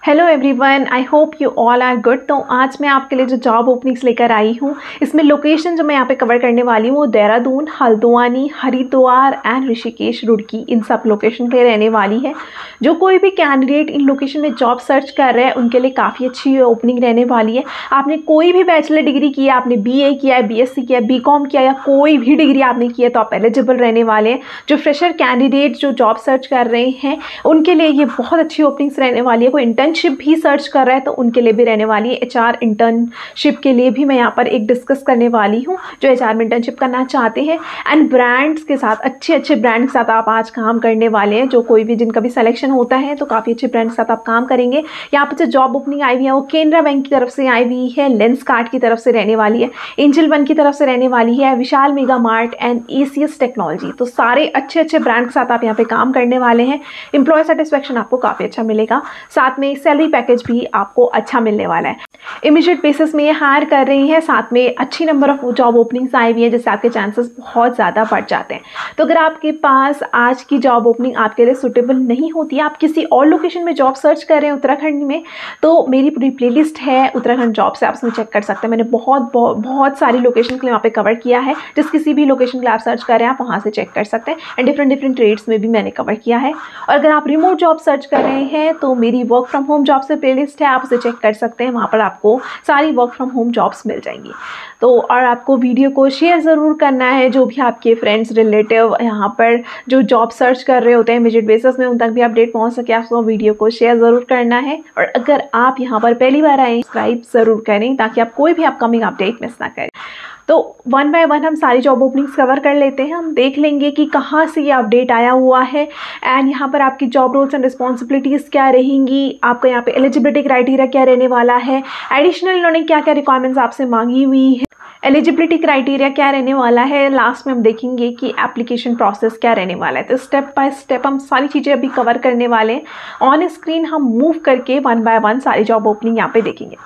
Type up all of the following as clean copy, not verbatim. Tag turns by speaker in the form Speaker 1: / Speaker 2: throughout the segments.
Speaker 1: Hello everyone, I hope you all are good. तो आज मैं आपके लिए जो जॉब ओपनिंग्स लेकर आई हूँ, इसमें लोकेशन जो मैं यहाँ पे कवर करने वाली हूँ वो देहरादून, हल्द्वानी, हरिद्वार एंड ऋषिकेश, रुड़की, इन सब लोकेशन पे रहने वाली है। जो कोई भी कैंडिडेट इन लोकेशन में जॉब सर्च कर रहे हैं उनके लिए काफ़ी अच्छी ओपनिंग रहने वाली है। आपने कोई भी बैचलर डिग्री किया, आपने BA किया है, BSc किया है, BCom किया या कोई भी डिग्री आपने की है तो आप एलिजिबल रहने वाले हैं। जो फ्रेशर कैंडिडेट जो जॉब सर्च कर रहे हैं उनके लिए ये बहुत अच्छी ओपनिंग्स रहने वाली है। कोई इंटर्नशिप भी सर्च कर रहा है तो उनके लिए भी रहने वाली है। HR इंटर्नशिप के लिए भी मैं यहाँ पर एक डिस्कस करने वाली हूँ जो HR में इंटर्नशिप करना चाहते हैं। एंड ब्रांड्स के साथ, अच्छे ब्रांड के साथ आप आज काम करने वाले हैं। जो कोई भी जिनका भी सिलेक्शन होता है तो काफ़ी अच्छे ब्रांड के साथ आप काम करेंगे। यहाँ पर जो जॉब ओपनिंग आई हुई है वो केनरा बैंक की तरफ से आई हुई है, लेंसकार्ट की तरफ से रहने वाली है, एंजल वन की तरफ से रहने वाली है, Vishal mega mart and ACS technology. तो सारे अच्छे ब्रांड के साथ आप यहाँ पे काम करने वाले हैं। एम्प्लॉय सेटिस्फेक्शन आपको काफ़ी अच्छा मिलेगा, साथ में सैलरी पैकेज भी आपको अच्छा मिलने वाला है। इमीडिएट बेसिस में ये हायर कर रही है, साथ में अच्छी नंबर ऑफ जॉब ओपनिंग्स आई हुई है जिससे आपके चांसेस बहुत ज़्यादा बढ़ जाते हैं। तो अगर आपके पास आज की जॉब ओपनिंग आपके लिए सुटेबल नहीं होती है, आप किसी और लोकेशन में जॉब सर्च कर रहे हैं उत्तराखंड में, तो मेरी पूरी प्लेलिस्ट है उत्तराखंड जॉब से, आप उसमें चेक कर सकते हैं। मैंने बहुत सारी लोकेशन के लिए वहाँ पे कवर किया है। जिस किसी भी लोकेशन के लिए आप सर्च कर रहे हैं आप वहाँ से चेक कर सकते हैं। एंड डिफरेंट ट्रेड्स में भी मैंने कवर किया है। और अगर आप रिमोट जॉब सर्च कर रहे हैं तो मेरी वर्क फ्रॉम होम जॉब से प्लेलिस्ट है, आप उसे चेक कर सकते हैं। वहाँ पर आपको सारी वर्क फ्रॉम होम जॉब्स मिल जाएंगी। तो और आपको वीडियो को शेयर ज़रूर करना है। जो भी आपके फ्रेंड्स, रिलेटिव यहाँ पर जो जॉब सर्च कर रहे होते हैं इमीडिएट बेसिस में, उन तक भी अपडेट पहुँच सके, आपको वीडियो को शेयर ज़रूर करना है। और अगर आप यहाँ पर पहली बार आए, सब्सक्राइब ज़रूर करें ताकि आप कोई भी अपकमिंग अपडेट मिस ना करें। तो वन बाय वन हम सारी जॉब ओपनिंग्स कवर कर लेते हैं। हम देख लेंगे कि कहाँ से ये अपडेट आया हुआ है एंड यहाँ पर आपकी जॉब रोल्स एंड रिस्पॉन्सिबिलिटीज़ क्या रहेंगी, आपका यहाँ पे एलिजिबिलिटी क्राइटेरिया क्या रहने वाला है, एडिशनल इन्होंने क्या क्या रिक्वायरमेंट्स आपसे मांगी हुई है, एलिजिबिलिटी क्राइटेरिया क्या रहने वाला है। लास्ट में हम देखेंगे कि एप्लीकेशन प्रोसेस क्या रहने वाला है। तो स्टेप बाय स्टेप हम सारी चीज़ें अभी कवर करने वाले हैं। ऑन स्क्रीन हम मूव करके वन बाय वन सारी जॉब ओपनिंग यहाँ पे देखेंगे।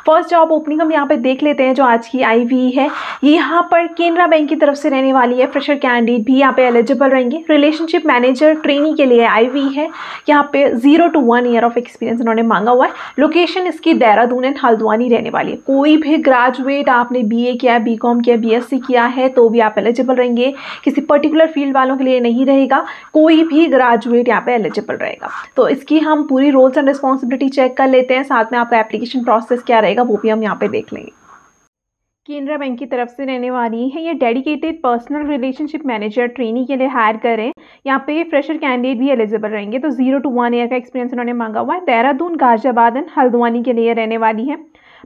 Speaker 1: फर्स्ट जॉब ओपनिंग हम यहाँ पे देख लेते हैं जो आज की आई हुई है। ये यहाँ पर केनरा बैंक की तरफ से रहने वाली है। फ्रेशर कैंडिडेट भी यहाँ पे एलिजिबल रहेंगे। रिलेशनशिप मैनेजर ट्रेनी के लिए आई हुई है। यहाँ पे 0 to 1 ईयर ऑफ एक्सपीरियंस इन्होंने मांगा हुआ है। लोकेशन इसकी देहरादून एंड हल्द्वानी रहने वाली है। कोई भी ग्रेजुएट, आपने BA किया, BCom किया, BSc किया है तो भी आप एलिजिबल रहेंगे। किसी पर्टिकुलर फील्ड वालों के लिए नहीं रहेगा, कोई भी ग्रेजुएट यहाँ पे एलिजिबल रहेगा। तो इसकी हम पूरी रोल्स एंड रिस्पॉन्सिबिलिटी चेक कर लेते हैं। साथ में आपका एप्लीकेशन प्रोसेस क्या रहेगा वो भी हम यहाँ पे देख लेंगे। केनरा बैंक की तरफ से रहने वाली है। ये dedicated personal relationship manager trainee के लिए हायर करें। यहाँ पे फ्रेशर कैंडिडेट भी एलिजिबल रहेंगे। तो 0 to 1 ईयर का एक्सपीरियंस इन्होंने मांगा हुआ है। देहरादून, गाजियाबाद एंड हल्द्वानी के लिए रहने वाली है।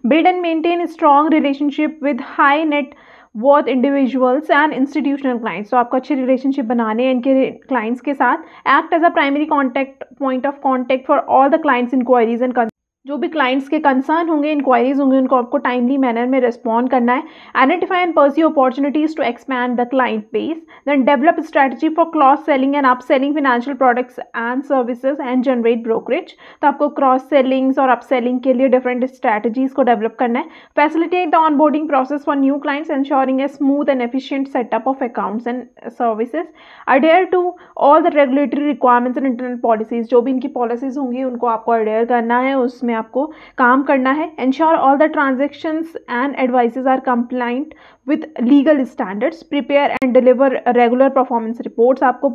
Speaker 1: Build and maintain strong relationship with high net worth individuals and institutional clients. तो आपको अच्छे रिलेशनशिप बनाने हैं इनके क्लाइंट्स के साथ। Act as a primary contact point of contact for all the clients inquiries and जो भी क्लाइंट्स के कंसर्न होंगे, इंक्वायरीज होंगे, उनको आपको टाइमली मैनर में रिस्पॉन्ड करना है। Identify and pursue opportunities to expand the client base, then develop strategy for cross selling and up selling financial products and services and generate brokerage. तो आपको क्रॉस सेलिंग्स और up selling के लिए different strategies को develop करना है। Facilitate the onboarding process for new clients, ensuring a smooth and efficient setup of accounts and services. Adhere to all the regulatory requirements and internal policies. जो भी इनकी policies होंगी उनको आपको अडेयर करना है, उसमें आपको काम करना है। Ensure all the transactions and advises are compliant with legal standards. Prepare and deliver regular performance reports. आपको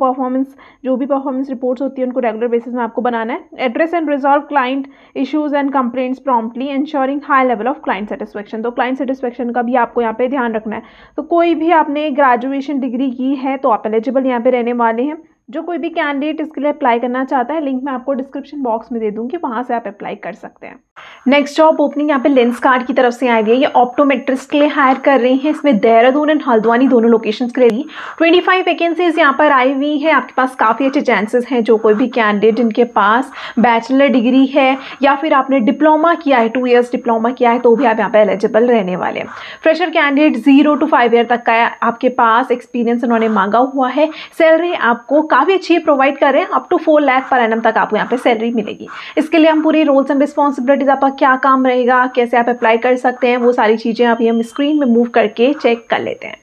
Speaker 1: जो भी परफॉर्मेंस रिपोर्ट्स होती है उनको रेगुलर बेसिस में आपको बनाना है। Address and resolve client issues and complaints promptly, ensuring high level of client satisfaction. तो क्लाइंट सेटिस्फेक्शन का भी आपको यहाँ पे ध्यान रखना है। तो कोई भी आपने ग्रेजुएशन डिग्री की है तो आप एलिजिबल यहाँ पे रहने वाले हैं। जो कोई भी कैंडिडेट इसके लिए अप्लाई करना चाहता है, लिंक मैं आपको डिस्क्रिप्शन बॉक्स में दे दूंगी, वहाँ से आप अप्लाई कर सकते हैं। नेक्स्ट जॉब ओपनिंग यहाँ पे लेंसकार्ट की तरफ से आई है। ये ऑप्टोमेट्रिस्ट के लिए हायर कर रही हैं। इसमें देहरादून एंड हल्द्वानी दोनों लोकेशंस के लिए 25 वैकेंसीज यहाँ पर आई हुई है। आपके पास काफ़ी अच्छे चांसेस हैं। जो कोई भी कैंडिडेट जिनके पास बैचलर डिग्री है या फिर आपने डिप्लोमा किया है, 2 years डिप्लोमा किया है, तो भी आप यहाँ पे एलिजिबल रहने वाले हैं। फ्रेशर कैंडिडेट 0 to 5 ईयर तक का आपके पास एक्सपीरियंस उन्होंने मांगा हुआ है। सैलरी आपको काफ़ी अच्छी प्रोवाइड कर रहे हैं, up to 4 lakh per annum तक आपको यहाँ पे सैलरी मिलेगी। इसके लिए हम पूरी रोल्स एंड रिस्पॉन्सिबिलिटीज, आपका क्या काम रहेगा, कैसे आप अप्लाई कर सकते हैं, वो सारी चीज़ें अभी हम स्क्रीन में मूव करके चेक कर लेते हैं।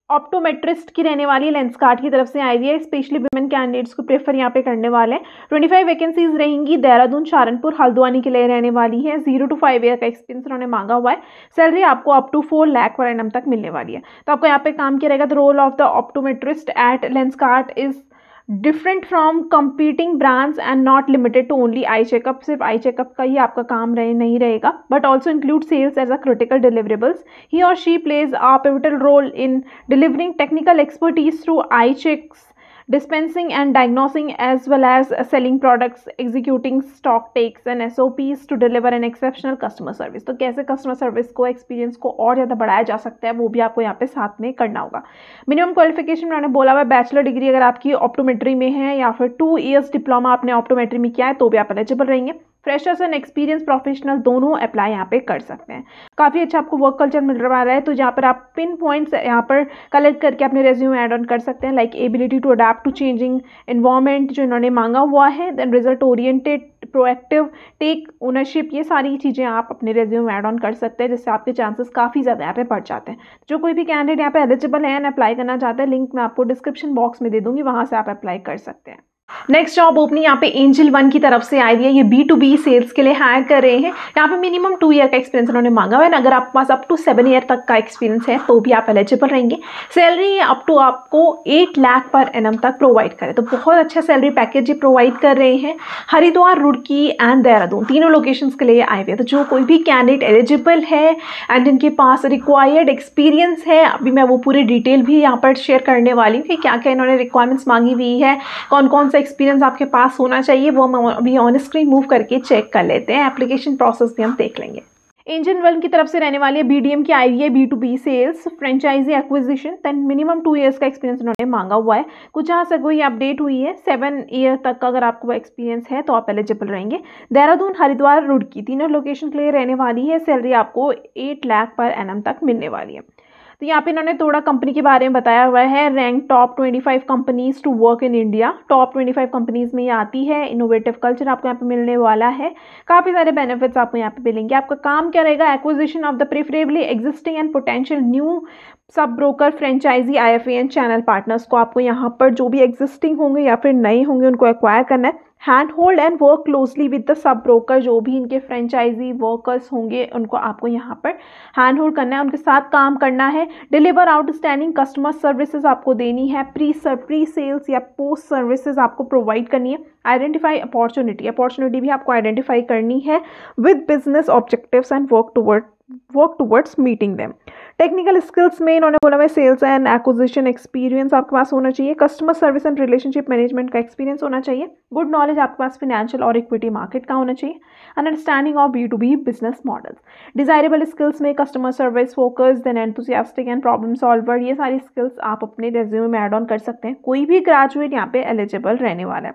Speaker 1: ऑप्टोमेट्रिस्ट की रहने वाली लेंसकार्ट की तरफ से आई हुई है। स्पेशली विमेन कैंडिडेट्स को प्रेफर यहाँ पे करने वाले हैं। 25 वैकेंसीज रहेंगी। देहरादून, सहारनपुर, हल्द्वानी के लिए रहने वाली है। 0 to 5 ईयर का एक्सपीरियंस उन्होंने मांगा हुआ है। सैलरी आपको up to 4 lakh per annum तक मिलने वाली है। तो आपको यहाँ पे काम किया रहेगा। The role of the optometrist at Lenskart is different from competing brands and not limited to only eye checkup. सिर्फ आई चेकअप का ही आपका काम नहीं रहेगा, but also include sales as a critical deliverables. He और she plays a pivotal role in delivering technical expertise through eye checks, dispensing and diagnosing, as well as selling products, executing stock takes and SOPs to deliver an exceptional customer service। तो कैसे customer service को, experience को और ज़्यादा बढ़ाया जा सकता है, वो भी आपको यहाँ पे साथ में करना होगा। मिनिमम क्वालिफिकेशन मैंने बोला हुआ है बैचलर डिग्री अगर आपकी ऑप्टोमेट्री में है, या फिर 2 इयर्स डिप्लोमा आपने ऑप्टोमेट्री में किया है तो भी आप एलिजिबल रहेंगे। फ्रेशर्स एंड एक्सपीरियंस प्रोफेशनल दोनों अप्लाई यहाँ पे कर सकते हैं। काफ़ी अच्छा आपको वर्क कल्चर मिल रहा है, तो जहाँ पर आप पिन पॉइंट्स यहाँ पर कलेक्ट करके अपने रेज्यूमे ऐड ऑन कर सकते हैं, like ability to adapt to changing environment जो इन्होंने मांगा हुआ है, then result oriented, proactive, take ownership, ये सारी चीज़ें आप अपने रेज्यूमे ऐड ऑन कर सकते हैं, जिससे आपके चांसेस काफ़ी ज़्यादा यहाँ पे बढ़ जाते हैं। जो कोई भी कैंडिडेट यहाँ पे एलिजिबल है एंड अप्लाई करना चाहता है, लिंक मैं आपको डिस्क्रिप्शन बॉक्स में दे दूँगी, वहाँ से आप अप्लाई कर सकते हैं। नेक्स्ट जॉब ओपनिंग यहाँ पे एंजल वन की तरफ से आई हुई है। ये B2B सेल्स के लिए हायर कर रहे हैं। यहाँ पे मिनिमम 2 ईयर का एक्सपीरियंस उन्होंने मांगा हुआ है। अगर आपके पास अप टू 7 ईयर तक का एक्सपीरियंस है तो भी आप एलिजिबल रहेंगे। सैलरी अप टू आपको 8 लाख पर एनम तक प्रोवाइड करे, तो बहुत अच्छा सैलरी पैकेज ये प्रोवाइड कर रहे हैं। हरिद्वार, रुड़की एंड देहरादून तीनों लोकेशंस के लिए आए हुए हैं। तो जो कोई भी कैंडिडेट एलिजिबल है एंड इनके पास रिक्वायर्ड एक्सपीरियंस है, अभी मैं वो पूरी डिटेल भी यहाँ पर शेयर करने वाली हूँ कि क्या क्या इन्होंने रिक्वायरमेंट्स मांगी हुई है, कौन कौन सा एक्सपीरियंस आपके पास होना चाहिए, वो हम अभी ऑन स्क्रीन मूव करके चेक कर लेते हैं। एप्लीकेशन प्रोसेस भी हम देख लेंगे। एंजल वन की तरफ से रहने वाली है। BDM की आई हुई है। B2B sales, franchisee acquisition, then minimum 2 years का एक्सपीरियंस उन्होंने मांगा हुआ है। कुछ यहाँ से कोई अपडेट हुई है। 7 ईयर तक का अगर आपको एक्सपीरियंस है तो आप एलिजिबल रहेंगे। देहरादून, हरिद्वार, रुड़की तीनों लोकेशन के लिए रहने वाली है। सैलरी आपको 8 लाख पर एनम तक मिलने वाली है। तो यहाँ पे इन्होंने थोड़ा कंपनी के बारे में बताया हुआ है। Rank top 25 companies to work in India. Top 25 companies में ये आती है। इनोवेटिव कल्चर आपको यहाँ पे मिलने वाला है। काफ़ी सारे बेनिफिट्स आपको यहाँ पे मिलेंगे। आपका काम क्या रहेगा? Acquisition of the preferably existing and potential new sub broker, franchisee, IFA and channel partners को आपको यहाँ पर जो भी एग्जिस्टिंग होंगे या फिर नए होंगे उनको एक्वायर करना है। Hand hold and work closely with the sub broker, जो भी इनके फ्रेंचाइजी वर्कर्स होंगे उनको आपको यहाँ पर हैंड होल्ड करना है, उनके साथ काम करना है। डिलीवर आउटस्टैंडिंग कस्टमर सर्विसेज आपको देनी है। प्री सेल्स या पोस्ट सर्विसेज आपको प्रोवाइड करनी है। आइडेंटिफाई अपॉर्चुनिटी भी आपको आइडेंटिफाई करनी है with business objectives and work towards meeting them. Technical skills में इन्होंने बोला है सेल्स एंड एक्विजिशन एक्सपीरियंस आपके पास होना चाहिए। Customer service and relationship management का एक्सपीरियंस होना चाहिए। गुड नॉलेज आपके पास फाइनेंशियल और इक्विटी मार्केट का होना चाहिए। Understanding of B2B business models. Desirable skills में customer service focus, then enthusiastic and problem solver, ये सारी स्किल्स आप अपने रेज्यूमे में ऐड ऑन कर सकते हैं। कोई भी ग्रेजुएट यहाँ पे एलिजिबल रहने वाला है।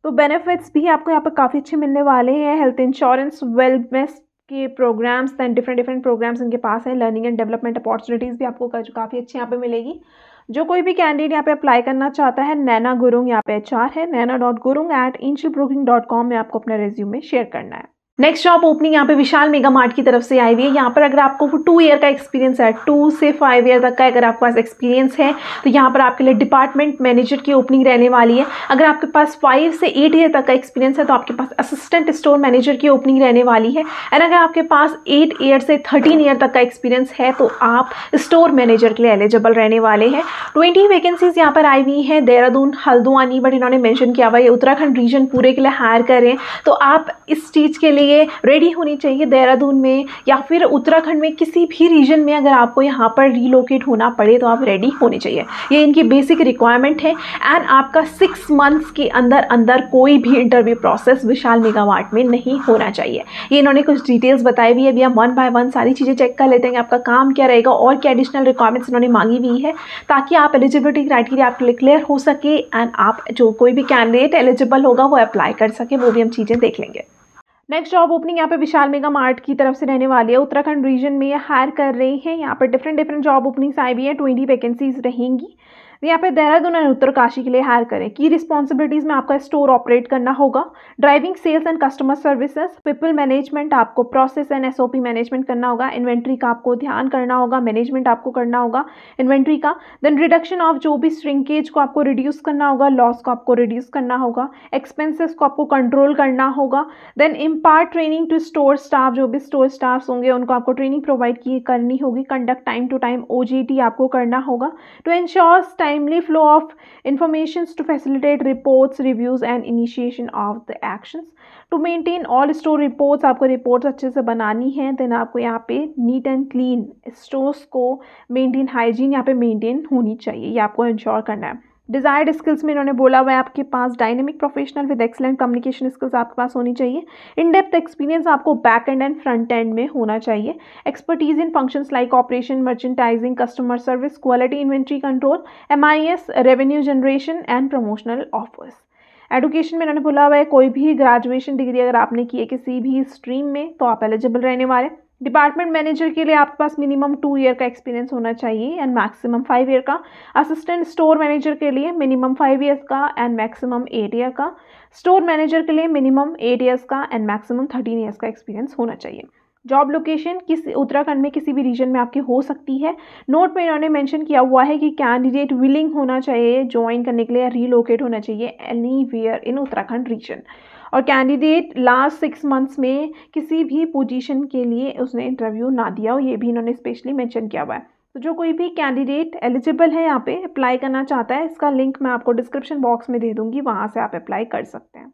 Speaker 1: तो बेनिफिट्स भी आपको यहाँ पर काफ़ी अच्छे मिलने वाले हैं। हेल्थ इंश्योरेंस, वेलनेस के प्रोग्राम्स, दैन डिफरेंट प्रोग्राम्स इनके पास है। लर्निंग एंड डेवलपमेंट अपॉर्चुनिटीज़ भी आपको काफ़ी अच्छी यहाँ पे मिलेगी। जो कोई भी कैंडिडेट यहाँ पे अप्लाई करना चाहता है, नैना गुरुंग यहाँ पे HR है। naina.gurung@angelbroking.com में आपको अपना रेज्यूमे शेयर करना है। नेक्स्ट जॉब ओपनिंग यहाँ पे विशाल मेगा मार्ट की तरफ से आई हुई है। यहाँ पर अगर आपको 2 ईयर का एक्सपीरियंस है, 2 से 5 ईयर तक का अगर आपके पास एक्सपीरियंस है, तो यहाँ पर आपके लिए डिपार्टमेंट मैनेजर की ओपनिंग रहने वाली है। अगर आपके पास 5 से 8 ईयर तक का एक्सपीरियंस है तो आपके पास असिस्टेंट स्टोर मैनेजर की ओपनिंग रहने वाली है। एंड अगर आपके पास 8 ईयर से 13 ईयर तक का एक्सपीरियंस है तो आप स्टोर मैनेजर के लिए एलिजिबल रहने वाले हैं। 20 वैकेंसीज यहाँ पर आई हुई हैं। देहरादून, हल्द्वानी, बट इन्होंने मेंशन किया हुआ है उत्तराखंड रीजन पूरे के लिए हायर कर रहे हैं। तो आप इस चीज़ के लिए रेडी होनी चाहिए। देहरादून में या फिर उत्तराखंड में किसी भी रीजन में अगर आपको यहाँ पर रीलोकेट होना पड़े तो आप रेडी होने चाहिए। ये इनकी बेसिक रिक्वायरमेंट है। एंड आपका 6 मंथ्स के अंदर अंदर कोई भी इंटरव्यू प्रोसेस विशाल मेगा मार्ट में नहीं होना चाहिए। ये इन्होंने कुछ डिटेल्स बताई हुई है। अभी हम 1 बाय 1 सारी चीज़ें चेक कर लेते हैं। आपका काम क्या रहेगा और क्या एडिशनल रिक्वायरमेंट्स इन्होंने मांगी हुई है, ताकि आप एलिजिबिलिटी क्राइटेरिया आपके लिए क्लियर हो सके एंड आप जो कोई भी कैंडिडेट एलिजिबल होगा वो अप्लाई कर सके। वो भी हम चीज़ें देख लेंगे। नेक्स्ट जॉब ओपनिंग यहाँ पे विशाल मेगा मार्ट की तरफ से रहने वाली है। उत्तराखंड रीजन में ये हायर कर रहे हैं। यहाँ पर डिफरेंट जॉब ओपनिंग्स आई हुई है। 20 वैकेंसीज रहेंगी। यहाँ पे देहरादून और उत्तरकाशी के लिए हायर करें। की रिस्पॉन्सिबिलिटीज़ में आपका स्टोर ऑपरेट करना होगा, driving sales and customer services, people management, आपको प्रोसेस एंड एसओपी मैनेजमेंट करना होगा, इन्वेंट्री का आपको ध्यान करना होगा, मैनेजमेंट आपको करना होगा इन्वेंट्री का, देन रिडक्शन ऑफ जो भी श्रिंकेज को आपको रिड्यूस करना होगा, लॉस को आपको रिड्यूस करना होगा, एक्सपेंसेस को आपको कंट्रोल करना होगा, then impart training to store staff, जो भी स्टोर स्टाफ होंगे उनको आपको ट्रेनिंग प्रोवाइड करनी होगी, conduct time to time OJT आपको करना होगा, to ensure timely flow of informations to facilitate reports, reviews and initiation of the actions, to maintain all store reports, आपको रिपोर्ट्स अच्छे से बनानी है, देन आपको यहाँ पे नीट एंड क्लीन स्टोर्स को मेंटेन, हाइजीन यहाँ पे मेंटेन होनी चाहिए, ये आपको इंश्योर करना है। डिज़ायर्ड स्किल्स में इन्होंने बोला हुआ है आपके पास dynamic professional with excellent communication skills आपके पास होनी चाहिए, इन डेप्थ एक्सपीरियंस आपको back end and front end में होना चाहिए, expertise in functions like operation, merchandising, customer service, quality, inventory control, MIS, revenue generation and promotional offers. Education में इन्होंने बोला हुआ है कोई भी ग्रेजुएशन डिग्री अगर आपने की है किसी भी स्ट्रीम में तो आप एलिजिबल रहने वाले। डिपार्टमेंट मैनेजर के लिए आपके पास मिनिमम 2 ईयर का एक्सपीरियंस होना चाहिए एंड मैक्सिमम 5 ईयर का। असिस्टेंट स्टोर मैनेजर के लिए मिनिमम 5 ईयर्स का एंड मैक्सिमम 8 ईयर का। स्टोर मैनेजर के लिए मिनिमम 8 ईयर्स का एंड मैक्सिमम 13 ईयर्स का एक्सपीरियंस होना चाहिए। जॉब लोकेशन किस उत्तराखंड में किसी भी रीजन में आपकी हो सकती है। नोट में इन्होंने मेंशन किया हुआ है कि कैंडिडेट विलिंग होना चाहिए ज्वाइन करने के लिए, रीलोकेट होना चाहिए एनीवेयर इन उत्तराखंड रीजन, और कैंडिडेट लास्ट 6 मंथ्स में किसी भी पोजीशन के लिए उसने इंटरव्यू ना दिया हो, ये भी इन्होंने स्पेशली मेंशन किया हुआ है। तो जो कोई भी कैंडिडेट एलिजिबल है यहाँ पे अप्लाई करना चाहता है, इसका लिंक मैं आपको डिस्क्रिप्शन बॉक्स में दे दूंगी, वहाँ से आप अप्लाई कर सकते हैं।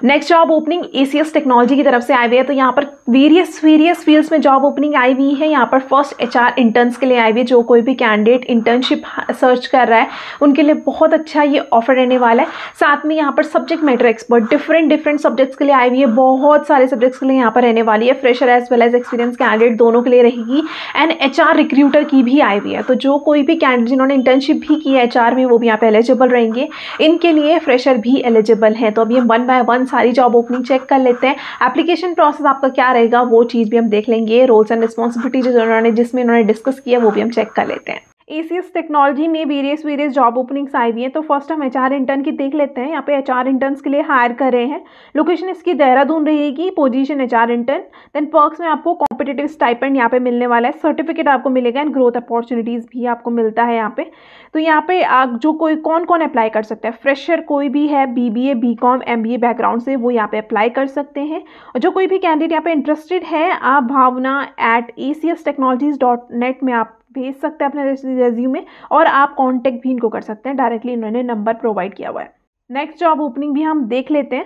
Speaker 1: Next job opening ACS technology की तरफ से आई हुई है। तो यहाँ पर वेरियस फील्ड्स में जॉब ओपनिंग आई हुई है। यहाँ पर फर्स्ट HR इंटर्न्स के लिए आई हुई है। जो कोई भी कैंडिडेट इंटर्नशिप सर्च कर रहा है उनके लिए बहुत अच्छा ये ऑफर रहने वाला है। साथ में यहाँ पर subject matter expert different subjects के लिए आई हुई है, बहुत सारे सब्जेक्ट्स के लिए यहाँ पर रहने वाली है। Fresher as well as experience candidate दोनों के लिए रहेगी एंड HR रिक्रूटर की भी आई हुई है। तो जो कोई भी कैंडिडेट जिन्होंने इंटर्नशिप भी की है HR में वो भी यहाँ पे एलिजिबल रहेंगे, इनके लिए फ्रेशर भी एलिजिबल है। तो अभी हम 1 बाय 1 सारी जॉब ओपनिंग चेक कर लेते हैं। एप्लीकेशन प्रोसेस आपका क्या रहेगा वो चीज़ भी हम देख लेंगे। रोल्स एंड रिस्पॉन्सिबिलिटीज जिसमें इन्होंने डिस्कस किया वो भी हम चेक कर लेते हैं। ACS टेक्नोलॉजी में वेरियस जॉब ओपनिंग्स आई हुई हैं। तो फर्स्ट हम HR इंटर्न की देख लेते हैं। यहाँ पे HR इंटर्न्स के लिए हायर कर रहे हैं। लोकेशन इसकी देहरादून रहेगी, position HR intern. Then perks में आपको कॉम्पिटिटिव स्टाइपेंड यहाँ पे मिलने वाला है, सर्टिफिकेट आपको मिलेगा एंड ग्रोथ अपॉर्चुनिटीज़ भी आपको मिलता है यहाँ पे। तो यहाँ पे जो कोई कौन अप्लाई कर सकता है, फ्रेशर कोई भी है BBA BCom MBA बैकग्राउंड से वो यहाँ पे अप्लाई कर सकते हैं। और जो कोई भी कैंडिडेट यहाँ पे इंटरेस्टेड है, आप bhavna@acs-technologies.net में आप भेज सकते हैं अपने रेज्यूमे और आप कांटेक्ट भी इनको कर सकते हैं डायरेक्टली, इन्होंने नंबर प्रोवाइड किया हुआ है। नेक्स्ट जॉब ओपनिंग भी हम देख लेते हैं।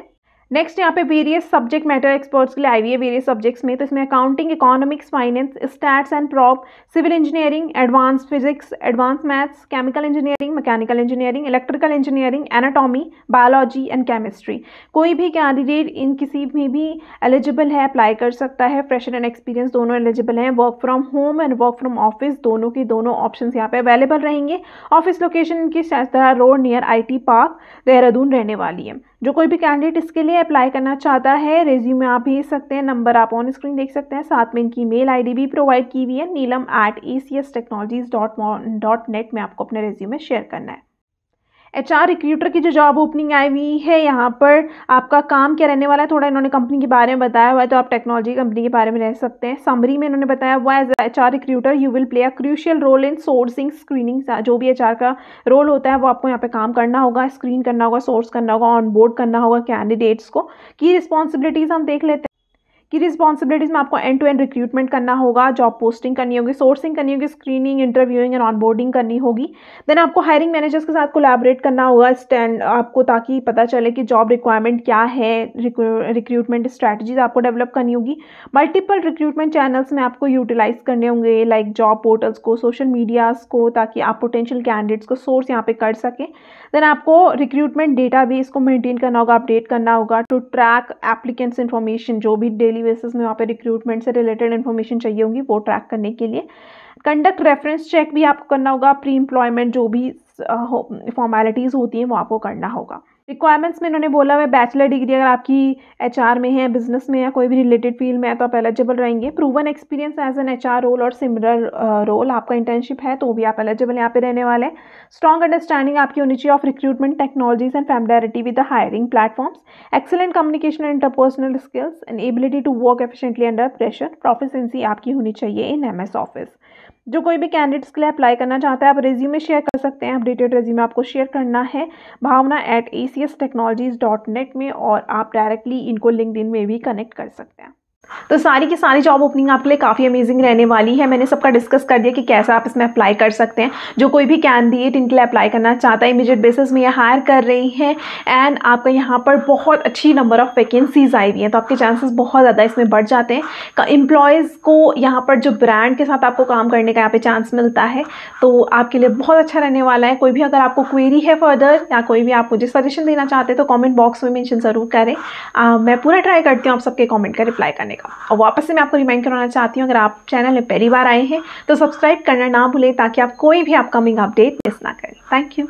Speaker 1: नेक्स्ट यहाँ पे वेरियस सब्जेक्ट मैटर एक्सपर्ट्स के लिए आई हुई है वेरियस सब्जेक्ट्स में। तो इसमें accounting, economics, finance, stats and prob, civil engineering, advance physics, advance maths, chemical engineering, mechanical engineering, electrical engineering, anatomy, biology and chemistry. कोई भी कैंडिडेट इन किसी में भी एलिजिबल है, अप्लाई कर सकता है। फ्रेशर एंड एक्सपीरियंस दोनों एलिजिबल हैं। Work from home and work from office दोनों की दोनों ऑप्शन यहाँ पे अवेलेबल रहेंगे। ऑफिस लोकेशन इनकी शास्त्रा road near IT park Dehradun रहने वाली है। जो कोई भी कैंडिडेट इसके लिए अप्लाई करना चाहता है, रेज्यूमे आप भेज सकते हैं, नंबर आप ऑन स्क्रीन देख सकते हैं। साथ में इनकी मेल ID भी प्रोवाइड की हुई है, neelam@acs-technologies.net में आपको अपने रेज्यूमे शेयर करना है। HR रिक्रूटर की जो जॉब ओपनिंग आई हुई है, यहाँ पर आपका काम क्या रहने वाला है, थोड़ा इन्होंने कंपनी के बारे में बताया हुआ है, तो आप टेक्नोलॉजी कंपनी के बारे में रह सकते हैं। समरी में इन्होंने बताया हुआ है, HR recruiter you will play a crucial role in sourcing screening. जो भी HR का रोल होता है वो आपको यहाँ पे काम करना होगा, स्क्रीन करना होगा, सोर्स करना होगा, ऑन बोर्ड करना होगा कैंडिडेट्स को। की रिस्पॉन्सिबिलिटीज़ हम देख लेते हैं। की रिस्पॉन्सिबिलिटीज़ में आपको एंड टू एंड रिक्रूटमेंट करना होगा, जॉब पोस्टिंग करनी होगी, सोर्सिंग करनी होगी, स्क्रीनिंग, इंटरव्यूइंग एंड ऑनबोर्डिंग करनी होगी। देन आपको हायरिंग मैनेजर्स के साथ कोलैबोरेट करना होगा आपको, ताकि पता चले कि जॉब रिक्वायरमेंट क्या है। रिक्रूटमेंट स्ट्रैटेजीज आपको डेवलप करनी होगी। मल्टीपल रिक्रूटमेंट चैनल्स में आपको यूटिलाइज करने होंगे, लाइक जॉब पोर्टल्स को, सोशल मीडियाज़ को, ताकि आप पोटेंशियल कैंडिडेट्स को सोर्स यहाँ पे कर सकें। देन आपको रिक्रूटमेंट डेटाबेस को मेंटेन करना होगा, अपडेट करना होगा टू ट्रैक एप्लीकेंट्स इन्फॉर्मेशन। जो भी डेली बेसिस में वहाँ पे रिक्रूटमेंट से रिलेटेड इन्फॉर्मेशन चाहिए होगी वो ट्रैक करने के लिए। कंडक्ट रेफरेंस चेक भी आपको करना होगा। प्री एम्प्लॉयमेंट जो भी फॉर्मेलिटीज़ होती हैं वो आपको करना होगा। रिक्वायरमेंट्स में इन्होंने बोला हुआ है बैचलर डिग्री अगर आपकी एचआर में है, बिजनेस में या कोई भी रिलेटेड फील्ड में है तो आप एलिजिबल रहेंगे। Proven experience as an HR role और सिमिलर रोल, आपका इंटर्नशिप है तो भी आप एलिजिबल यहाँ पे रहने वाले हैं। स्ट्रॉन्ग अंडरस्टैंडिंग आपकी होनी चाहिए of recruitment technologies and familiarity with the hiring platforms, excellent communication and interpersonal skills and ability to work efficiently under pressure, proficiency आपकी होनी चाहिए इन एमएस ऑफिस। जो कोई भी कैंडिडेट्स के लिए अप्लाई करना चाहता है आप रेज्यूमे शेयर कर सकते हैं। अपडेटेड रेज्यूमे आपको शेयर करना है bhavna@acstechnologies.net में, और आप डायरेक्टली इनको लिंक्डइन में भी कनेक्ट कर सकते हैं। तो सारी की सारी जॉब ओपनिंग आपके लिए काफ़ी अमेजिंग रहने वाली है। मैंने सबका डिस्कस कर दिया कि कैसे आप इसमें अप्लाई कर सकते हैं। जो कोई भी कैंडिडेट इनके लिए अप्लाई करना चाहता है इमीडिएट बेसिस में ये हायर कर रही हैं, एंड आपका यहाँ पर बहुत अच्छी नंबर ऑफ वैकेंसीज आई हुई हैं, तो आपके चांसेस बहुत ज़्यादा इसमें बढ़ जाते हैं। एम्प्लॉयज़ को यहाँ पर जो ब्रांड के साथ आपको काम करने का यहाँ पे चांस मिलता है, तो आपके लिए बहुत अच्छा रहने वाला है। कोई भी अगर आपको क्वेरी है फर्दर या कोई भी आप मुझे सजेशन देना चाहते हैं तो कॉमेंट बॉक्स में मेंशन ज़रूर करें। मैं पूरा ट्राई करती हूँ आप सबके कॉमेंट का रिप्लाई करने का। और वापस से मैं आपको रिमाइंड करवाना चाहती हूँ, अगर आप चैनल में पहली बार आए हैं तो सब्सक्राइब करना ना भूलें ताकि आप कोई भी अपकमिंग अपडेट मिस ना करें। Thank you.